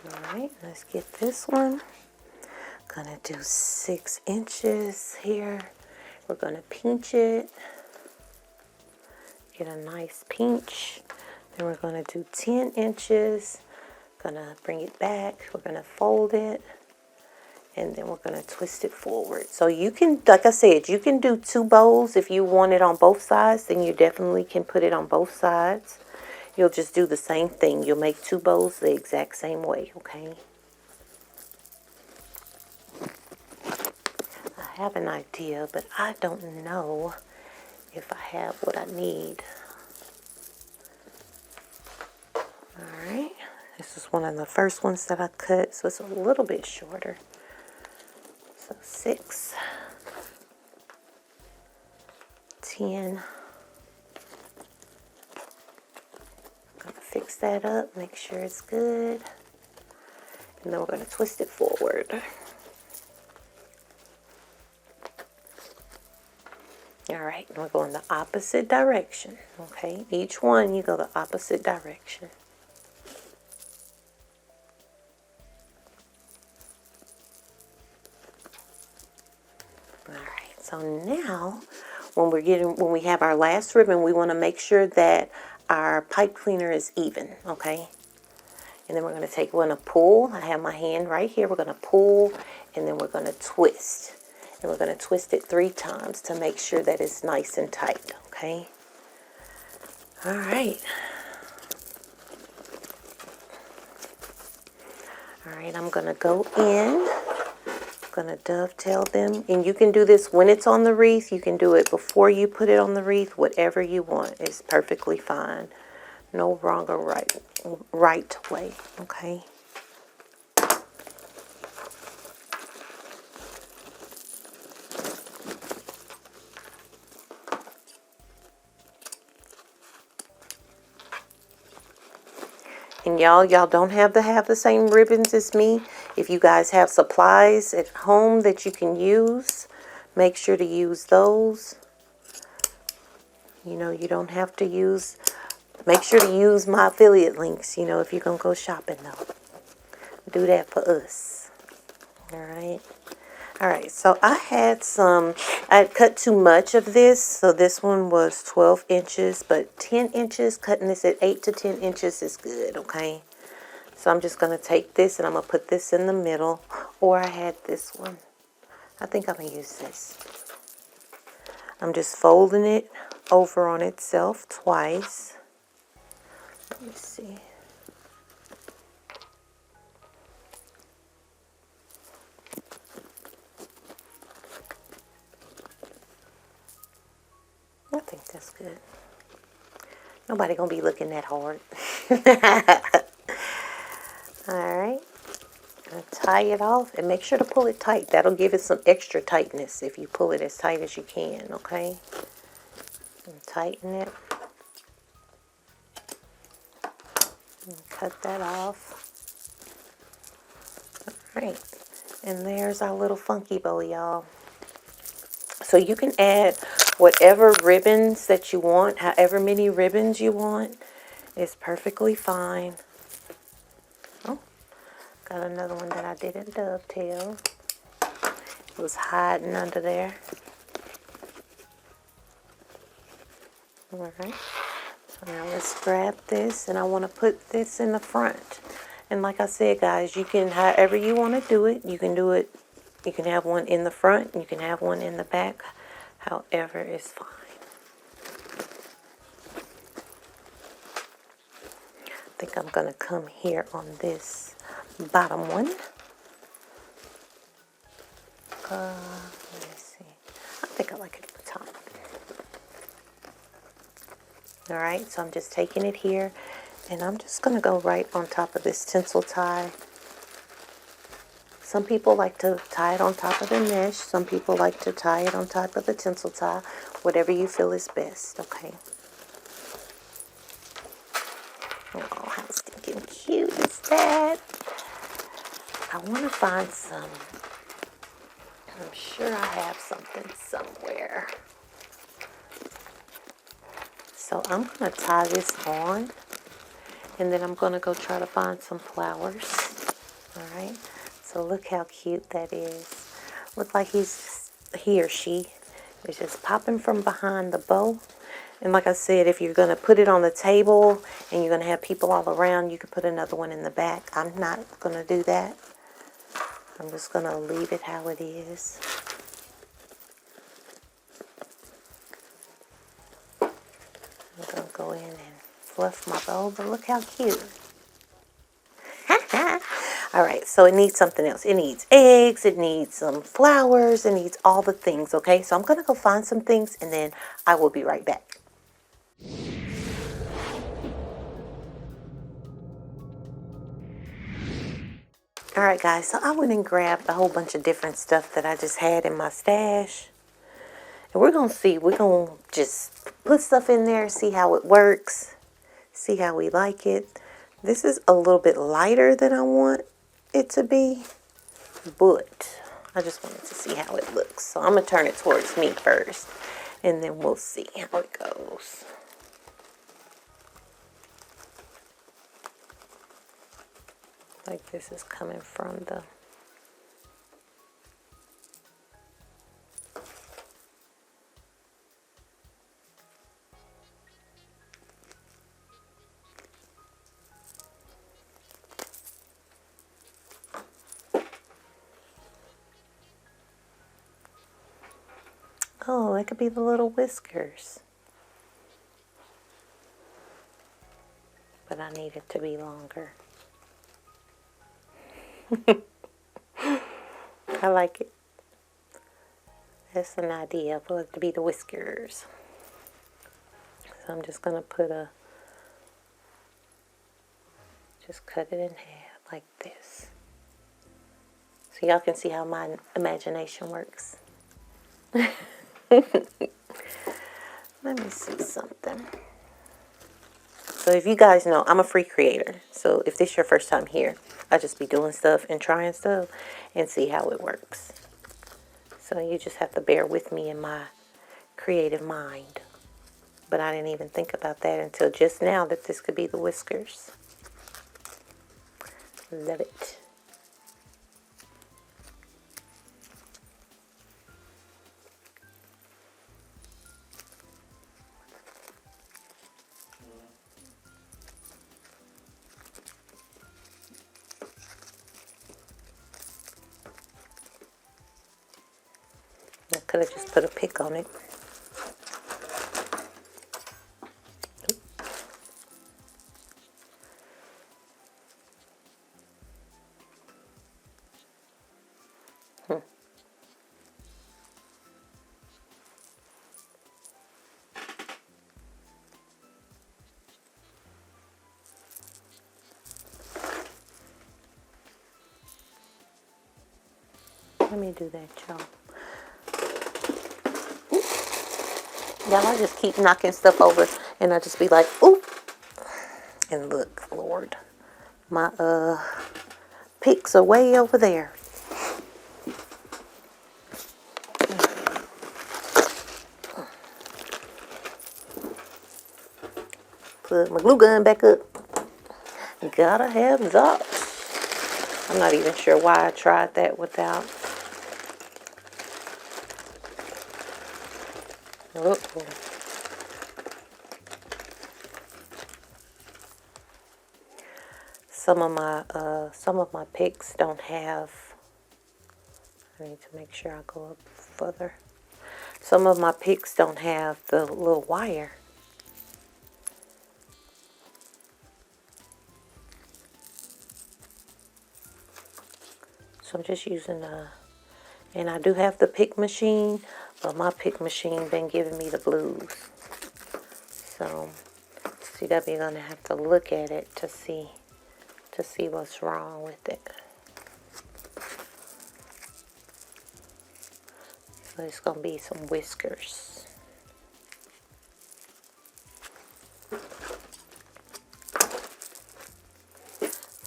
All right, let's get this one. Gonna do 6 inches here. We're gonna pinch it. Get a nice pinch. Then we're gonna do 10 inches. Gonna bring it back. We're gonna fold it. And then we're gonna twist it forward. So you can, like I said, you can do 2 bows if you want it on both sides. Then you definitely can put it on both sides. You'll just do the same thing. You'll make 2 bows the exact same way, okay? I have an idea, but I don't know if I have what I need. All right, this is one of the first ones that I cut, so it's a little bit shorter. So 6, 10. Gonna fix that up, make sure it's good, and then we're gonna twist it forward. All right, and we're going the opposite direction, okay? Each one, you go the opposite direction. All right, so now when we have our last ribbon, we want to make sure that our pipe cleaner is even, okay? And then we're going to we're going to pull. I have my hand right here. We're going to pull, and then we're going to twist. And we're going to twist it 3 times to make sure that it's nice and tight, okay? All right. All right, I'm going to go in. I'm going to dovetail them. And you can do this when it's on the wreath. You can do it before you put it on the wreath. Whatever you want. It's perfectly fine. No wrong or right way, okay? And y'all don't have to have the same ribbons as me. If you guys have supplies at home that you can use, make sure to use those. You know, you don't have to use, make sure to use my affiliate links, you know, if you're going to go shopping though. Do that for us. All right. Alright, so I had cut too much of this, so this one was 12 inches, but 10 inches, cutting this at 8 to 10 inches is good, okay? So I'm just going to take this and I'm going to put this in the middle, or I had this one. I think I'm going to use this. I'm just folding it over on itself twice. Let me see. I think that's good. Nobody gonna be looking that hard. Alright. Tie it off and make sure to pull it tight. That'll give it some extra tightness if you pull it as tight as you can, okay? And tighten it. And cut that off. Alright. And there's our little funky bow, y'all. So you can add whatever ribbons that you want, however many ribbons you want. It's perfectly fine. Oh, got another one that I didn't dovetail. It was hiding under there. Alright. So now let's grab this, and I want to put this in the front. And like I said, guys, you can, however you want to do it, you can do it. You can have one in the front, you can have one in the back. However is fine. I think I'm going to come here on this bottom one. Let me see. I think I like it at the top. Alright, so I'm just taking it here, and I'm just going to go right on top of this tinsel tie. Some people like to tie it on top of the mesh. Some people like to tie it on top of the tinsel tie. Whatever you feel is best, okay? Oh, how stinking cute is that? I want to find some. I'm sure I have something somewhere. So I'm going to tie this on, and then I'm going to go try to find some flowers. Alright, so look how cute that is. Look like he or she is just popping from behind the bow. And like I said, if you're going to put it on the table and you're going to have people all around, you could put another one in the back. I'm not going to do that. I'm just going to leave it how it is. I'm going to go in and fluff my bow, but look how cute. Alright, so it needs something else. It needs eggs, it needs some flowers, it needs all the things, okay? So I'm going to go find some things, and then I will be right back. Alright guys, so I went and grabbed a whole bunch of different stuff that I just had in my stash. And we're going to see, we're going to just put stuff in there, see how it works, see how we like it. This is a little bit lighter than I want it to be, but I just wanted to see how it looks. So I'm going to turn it towards me first, and then we'll see how it goes. Like this is coming from the... Oh, it could be the little whiskers. But I need it to be longer. I like it. That's an idea for it to be the whiskers. So I'm just going to put a... Just cut it in half like this. So y'all can see how my imagination works. Let me see something. So if you guys know, I'm a free creator. So if this is your first time here, I just be doing stuff and trying stuff and see how it works. So you just have to bear with me in my creative mind. But I didn't even think about that until just now, that this could be the whiskers. Love it. could have just put a pick on it. Let me do that, y'all. Y'all, I just keep knocking stuff over, and I just be like, oop. And look, Lord, my picks are way over there. Put my glue gun back up. Gotta have that. I'm not even sure why I tried that without. Uh-oh. Some of my picks don't have. I need to make sure I go up further. Some of my picks don't have the little wire. So I'm just using and I do have the pick machine, but my pick machine been giving me the blues. So CW gonna have to look at it to see what's wrong with it. So it's gonna be some whiskers.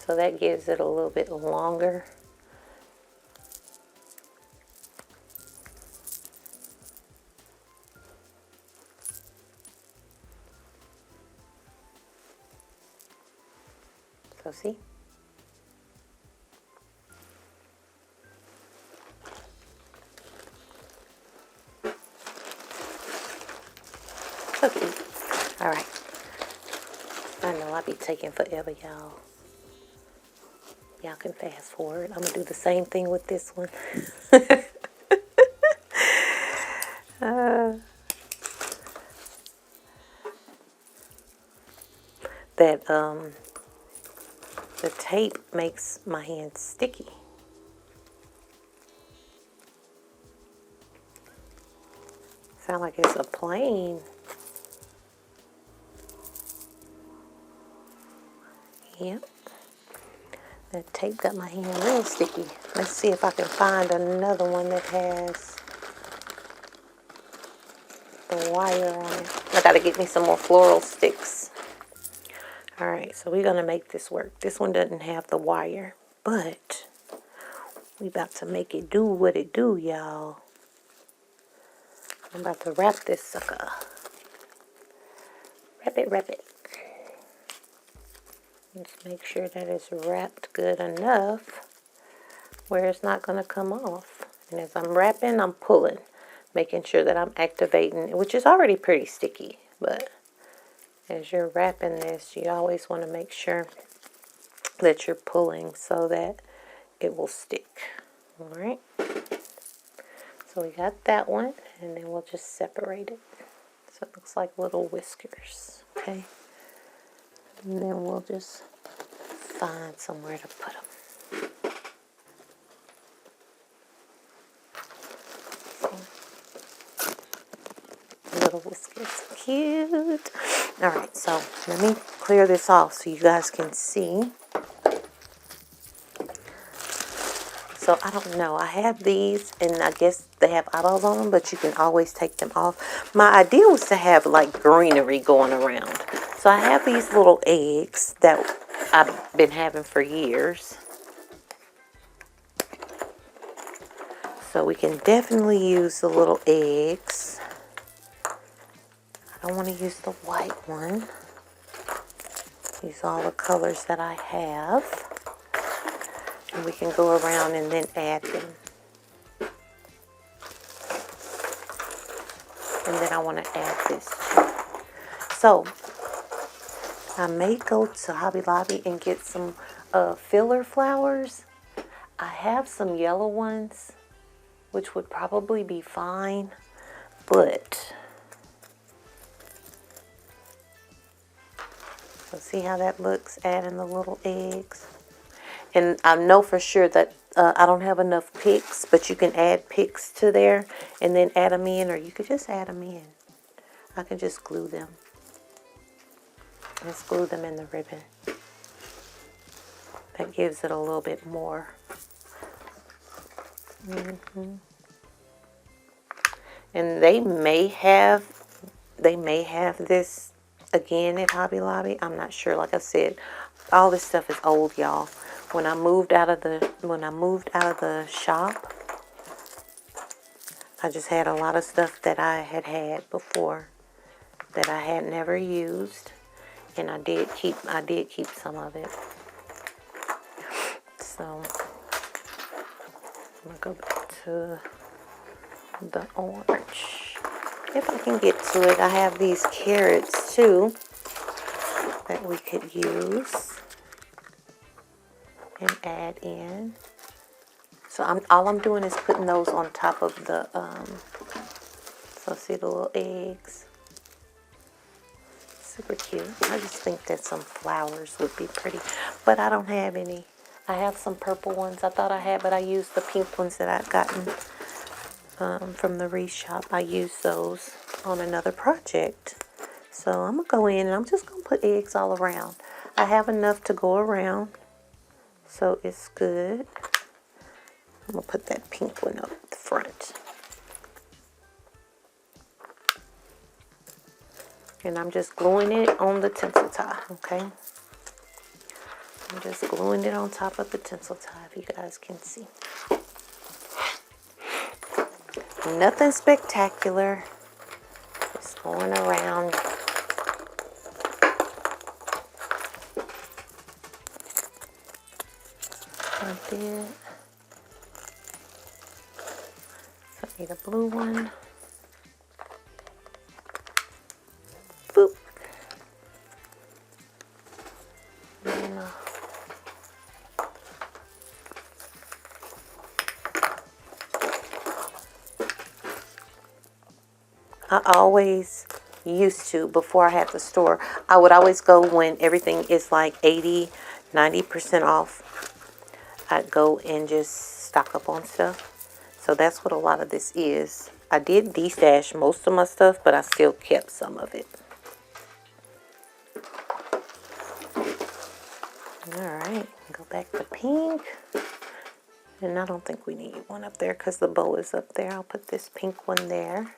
So that gives it a little bit longer. So see? Okay. All right. I know I'll be taking forever, y'all. Y'all can fast forward. I'm going to do the same thing with this one. The tape makes my hands sticky. Sound like it's a plane. Yep. That tape got my hand real sticky. Let's see if I can find another one that has the wire on it. I gotta get me some more floral sticks. Alright, so we're gonna make this work. This one doesn't have the wire, but we about to make it do what it do, y'all. I'm about to wrap this sucker. Wrap it, wrap it. Just make sure that it's wrapped good enough where it's not going to come off. And as I'm wrapping, I'm pulling, making sure that I'm activating, which is already pretty sticky. But as you're wrapping this, you always want to make sure that you're pulling so that it will stick. All right. So we got that one, and then we'll just separate it. So it looks like little whiskers. Okay. And then we'll just find somewhere to put them. Little whiskers, cute. All right, so let me clear this off so you guys can see. So I don't know. I have these, and I guess they have eyeballs on them, but you can always take them off. My idea was to have like greenery going around. So I have these little eggs that I've been having for years. So we can definitely use the little eggs. I don't want to use the white one. Use all the colors that I have. And we can go around and then add them. And then I want to add this. So I may go to Hobby Lobby and get some filler flowers. I have some yellow ones, which would probably be fine, but so see how that looks, adding the little eggs. And I know for sure that I don't have enough picks, but you can add picks to there and then add them in, or you could just add them in. I can just glue them. Just glue them in the ribbon. That gives it a little bit more. And they may have this again at Hobby Lobby. I'm not sure. Like I said, all this stuff is old, y'all. When I moved out of the shop, I just had a lot of stuff that I had before that I had never used, and I did keep some of it. So I'm gonna go back to the orange. If I can get to it, I have these carrots too that we could use and add in. So all I'm doing is putting those on top of the, so see the little eggs? Super cute. I just think that some flowers would be pretty, but I don't have any. I have some purple ones I thought I had, but I used the pink ones that I've gotten from the WREATH shop. I used those on another project. So I'm going to go in and I'm just going to put eggs all around. I have enough to go around, so it's good. I'm going to put that pink one up the front. And I'm just gluing it on the tinsel tie, okay? I'm just gluing it on top of the tinsel tie, if you guys can see. Nothing spectacular. Just going around. Like that. So I need a blue one. Boop. And, I always used to, before I had the store, I would always go when everything is like 80, 90% off. I'd go and just stock up on stuff. So that's what a lot of this is. I did de-stash most of my stuff, but I still kept some of it. Alright, go back to pink. And I don't think we need one up there because the bow is up there. I'll put this pink one there.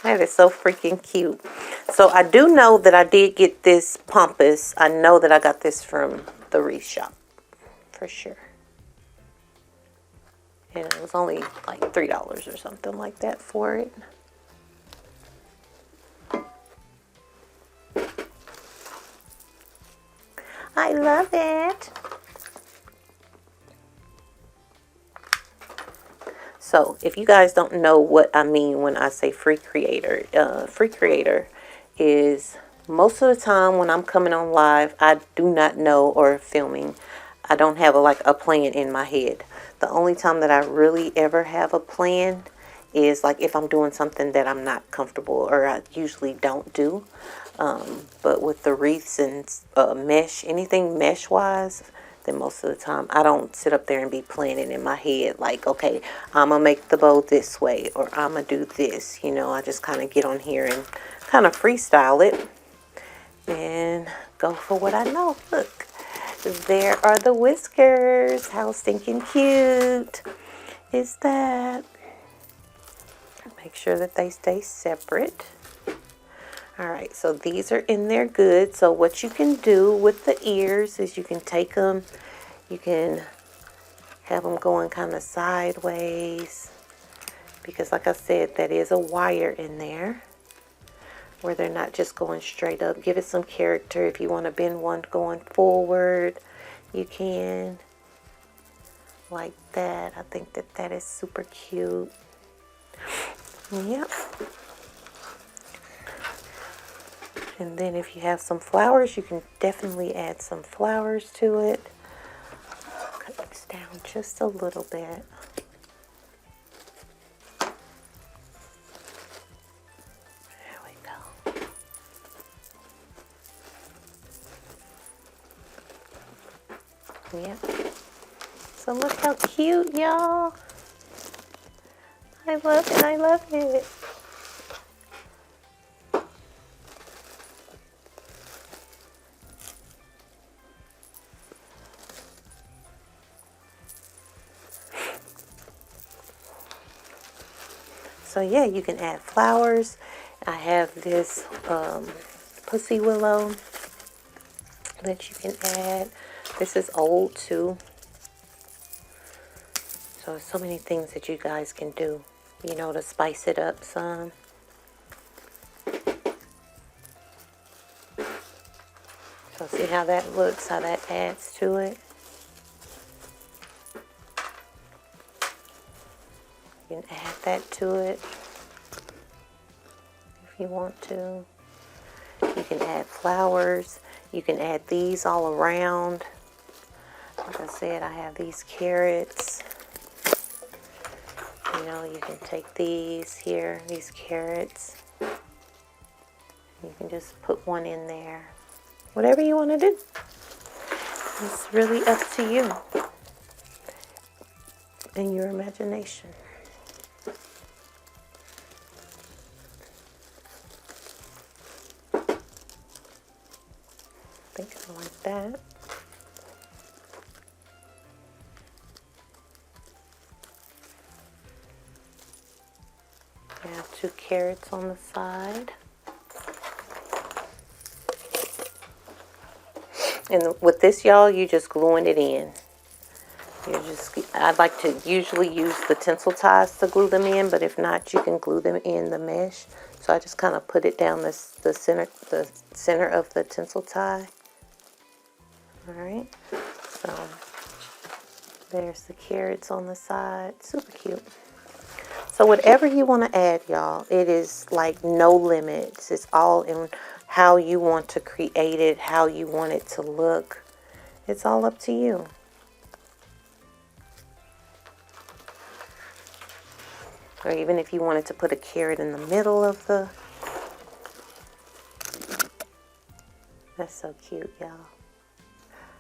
That is so freaking cute. So I do know that I did get this Pampas. I know that I got this from the WREATH shop. For sure. And it was only like $3 or something like that for it. I love it. So if you guys don't know what I mean when I say free creator is most of the time when I'm coming on live, I do not know, or filming, I don't have like a plan in my head. The only time that I really ever have a plan is like if I'm doing something that I'm not comfortable, or I usually don't do. But with the wreaths and mesh, anything mesh wise, then most of the time I don't sit up there and be planning in my head like, okay, I'm gonna make the bow this way, or I'm gonna do this. You know, I just kind of get on here and kind of freestyle it and go for what I know. Look, there are the whiskers. How stinking cute is that? Make sure that they stay separate. Alright, so these are in there good. So what you can do with the ears is you can take them, you can have them going kind of sideways, because like I said, that is a wire in there where they're not just going straight up. Give it some character. If you want to bend one going forward, you can, like that. I think that that is super cute. Yep. And then if you have some flowers, you can definitely add some flowers to it. Cut this down just a little bit. There we go. Yep. So look how cute, y'all. I love it. I love it. So yeah, you can add flowers. I have this pussy willow that you can add. This is old too. So there's so many things that you guys can do, you know, to spice it up some. So see how that looks, how that adds to it. You can add that to it if you want to. You can add flowers. You can add these all around. Like I said, I have these carrots. You know, you can take these here, these carrots. You can just put one in there. Whatever you want to do. It's really up to you and your imagination. I think I like that. I have 2 carrots on the side. And with this, y'all, you're just gluing it in. I like to usually use the tinsel ties to glue them in, but if not, you can glue them in the mesh. So I just kind of put it down the center of the tinsel tie. All right. So there's the carrots on the side. Super cute. So whatever you want to add, y'all, it is like no limits. It's all in how you want to create it, how you want it to look. It's all up to you. Or even if you wanted to put a carrot in the middle of the... That's so cute, y'all.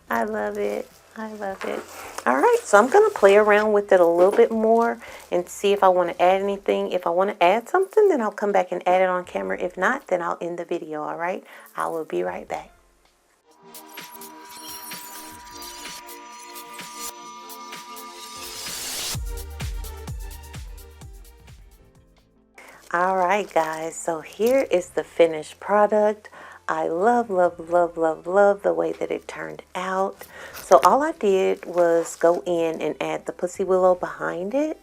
I love it. I love it. All right, so I'm going to play around with it a little bit more and see if I want to add anything. If I want to add something, then I'll come back and add it on camera. If not, then I'll end the video, all right? I will be right back. All right, guys, so here is the finished product. I love, love, love, love, love the way that it turned out. So all I did was go in and add the pussy willow behind it.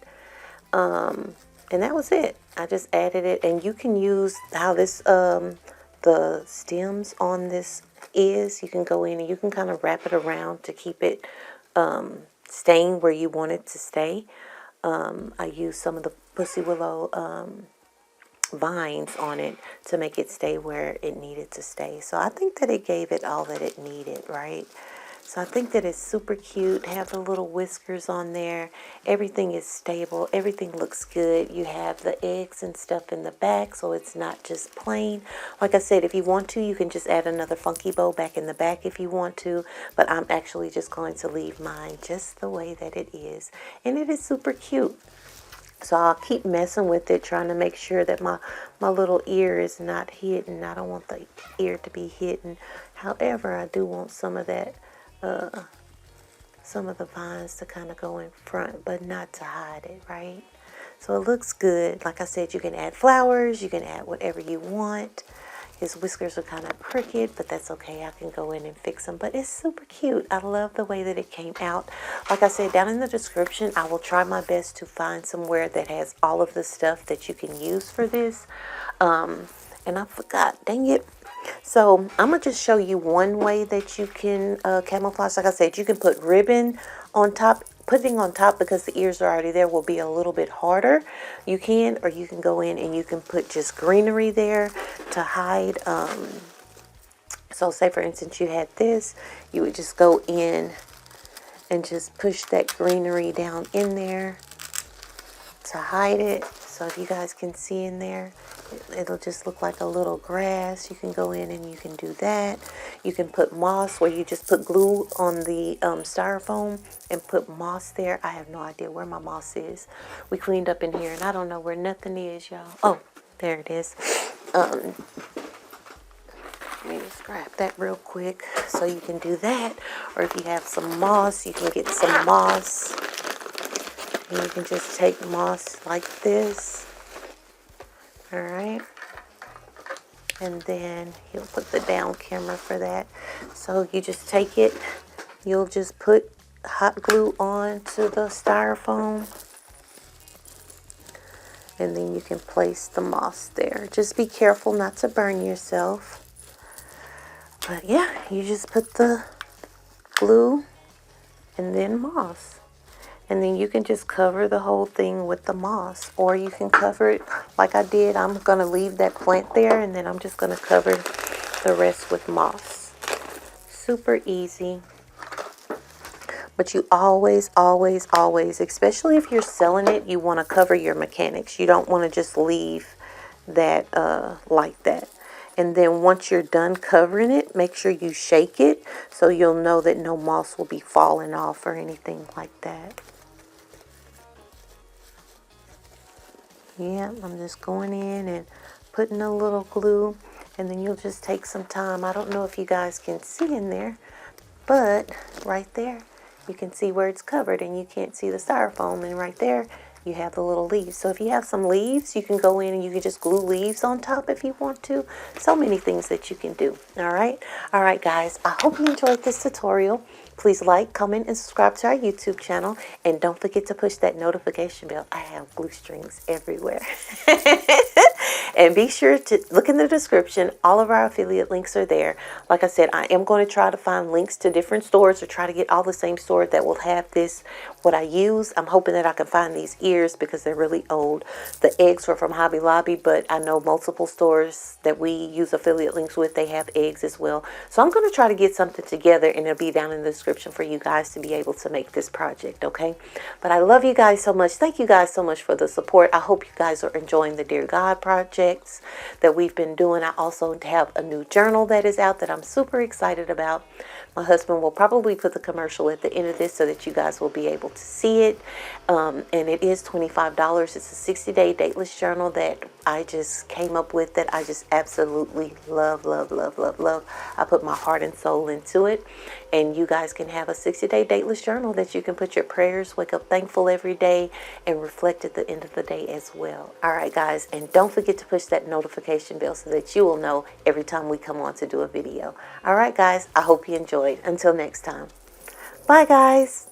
And that was it. I just added it. And you can use how this, the stems on this is. You can go in and you can kind of wrap it around to keep it staying where you want it to stay. I used some of the pussy willow vines on it to make it stay where it needed to stay. So I think that it gave it all that it needed, right? So I think that it's super cute. Have the little whiskers on there. Everything is stable. Everything looks good. You have the eggs and stuff in the back, so it's not just plain. Like I said, if you want to, you can just add another funky bow back in the back if you want to. But I'm actually just going to leave mine just the way that it is. And it is super cute. So I'll keep messing with it, trying to make sure that my little ear is not hidden. I don't want the ear to be hidden. However, I do want some of that, some of the vines to kind of go in front, but not to hide it, right? So it looks good. Like I said, you can add flowers. You can add whatever you want. His whiskers are kind of crooked, but that's okay. I can go in and fix them. But it's super cute. I love the way that it came out. Like I said, down in the description, I will try my best to find somewhere that has all of the stuff that you can use for this. And I forgot. Dang it. So I'm going to just show you one way that you can camouflage. Like I said, you can put ribbon on top. Putting on top because the ears are already there will be a little bit harder. You can, or you can go in and you can put just greenery there to hide So say for instance you had this, you would just go in and just push that greenery down in there to hide it. So if you guys can see in there, it'll just look like a little grass. You can go in and you can do that. You can put moss where you just put glue on the styrofoam and put moss there. I have no idea where my moss is. We cleaned up in here and I don't know where nothing is, y'all. Oh, there it is. Let me just grab that real quick so you can do that. Or if you have some moss, you can get some moss. And you can just take moss like this. Alright. And then he'll put the down camera for that. So you just take it. You'll just put hot glue on to the styrofoam. And then you can place the moss there. Just be careful not to burn yourself. But yeah, you just put the glue and then moss. And then you can just cover the whole thing with the moss. Or you can cover it like I did. I'm going to leave that plant there. And then I'm just going to cover the rest with moss. Super easy. But you always, always, always, especially if you're selling it, you want to cover your mechanics. You don't want to just leave that like that. And then once you're done covering it, make sure you shake it so you'll know that no moss will be falling off or anything like that. Yeah, I'm just going in and putting a little glue, and then you'll just take some time. I don't know if you guys can see in there, but right there, you can see where it's covered, and you can't see the styrofoam, and right there, you have the little leaves. So if you have some leaves, you can go in and you can just glue leaves on top if you want to. So many things that you can do. All right. All right, guys. I hope you enjoyed this tutorial. Please like, comment, and subscribe to our YouTube channel. And don't forget to push that notification bell. I have glue strings everywhere. And be sure to look in the description. All of our affiliate links are there. Like I said, I am going to try to find links to different stores or try to get all the same stores that will have this, what I use. I'm hoping that I can find these ears because they're really old. The eggs were from Hobby Lobby, but I know multiple stores that we use affiliate links with, they have eggs as well. So I'm going to try to get something together, and it'll be down in the description for you guys to be able to make this project, okay? But I love you guys so much. Thank you guys so much for the support. I hope you guys are enjoying the Dear God projects that we've been doing. I also have a new journal that is out that I'm super excited about. My husband will probably put the commercial at the end of this so that you guys will be able to see it. And it is $25. It's a 60-day dateless journal that I just came up with that I just absolutely love, love, love, love, love. I put my heart and soul into it. And you guys can have a 60-day dateless journal that you can put your prayers, wake up thankful every day, and reflect at the end of the day as well. All right, guys. And don't forget to push that notification bell so that you will know every time we come on to do a video. All right, guys. I hope you enjoyed. Until next time. Bye, guys.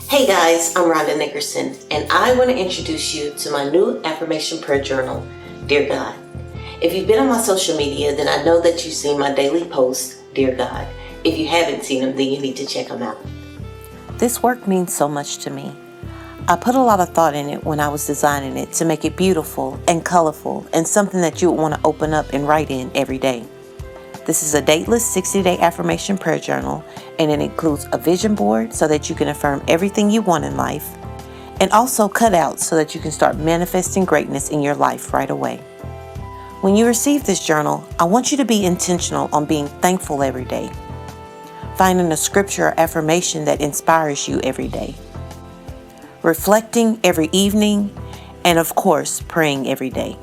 Hey guys, I'm Rhonda Nickerson, and I want to introduce you to my new affirmation prayer journal, Dear God. If you've been on my social media, then I know that you've seen my daily post, Dear God. If you haven't seen them, then you need to check them out. This work means so much to me. I put a lot of thought in it when I was designing it to make it beautiful and colorful and something that you would want to open up and write in every day. This is a dateless 60-day affirmation prayer journal, and it includes a vision board so that you can affirm everything you want in life, and also cutouts so that you can start manifesting greatness in your life right away. When you receive this journal, I want you to be intentional on being thankful every day, finding a scripture or affirmation that inspires you every day, reflecting every evening, and of course, praying every day.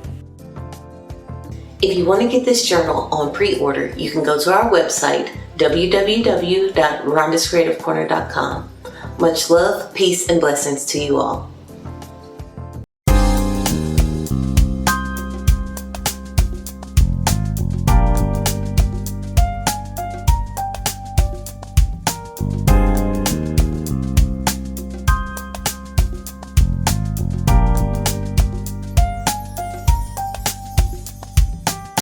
If you want to get this journal on pre-order, you can go to our website, www.rhondascreativecorner.com. Much love, peace, and blessings to you all.